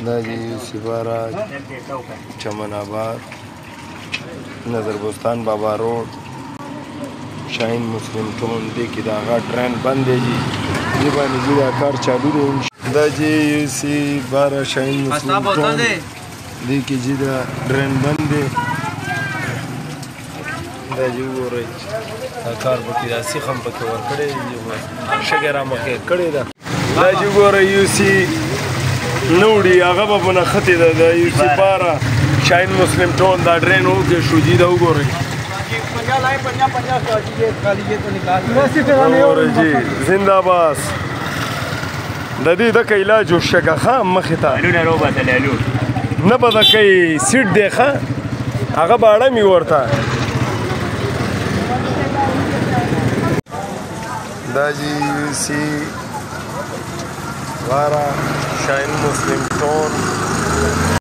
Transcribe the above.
دا جی یوسف راج چمن آباد نظر بستان بابا روड شاهین مسلم ټون دی کې دا هغه ټرین بند دی جی دې باندې جی دا کار چالو دی دا جی یوسف بارا شاهین مسلم ټون دی کې جی دا ټرین بند دی دا جی وګورئ دا کار پکې دا سیخ هم پکې ورکړی دی شګې رامخې کړې ده دا جی وګورئ یوسف نوړي هغه به منخته ده د یوسف بارا شاهین مسلم ټون دا ټرین وګه شو جی دا وګورئ جی زنده باز د دې د علاج وشګه خام مخې ته نه به د کوي سیټ دی ښه هغه به اړه مې ورته دا جی یوسف بارا شاهین مسلم ټون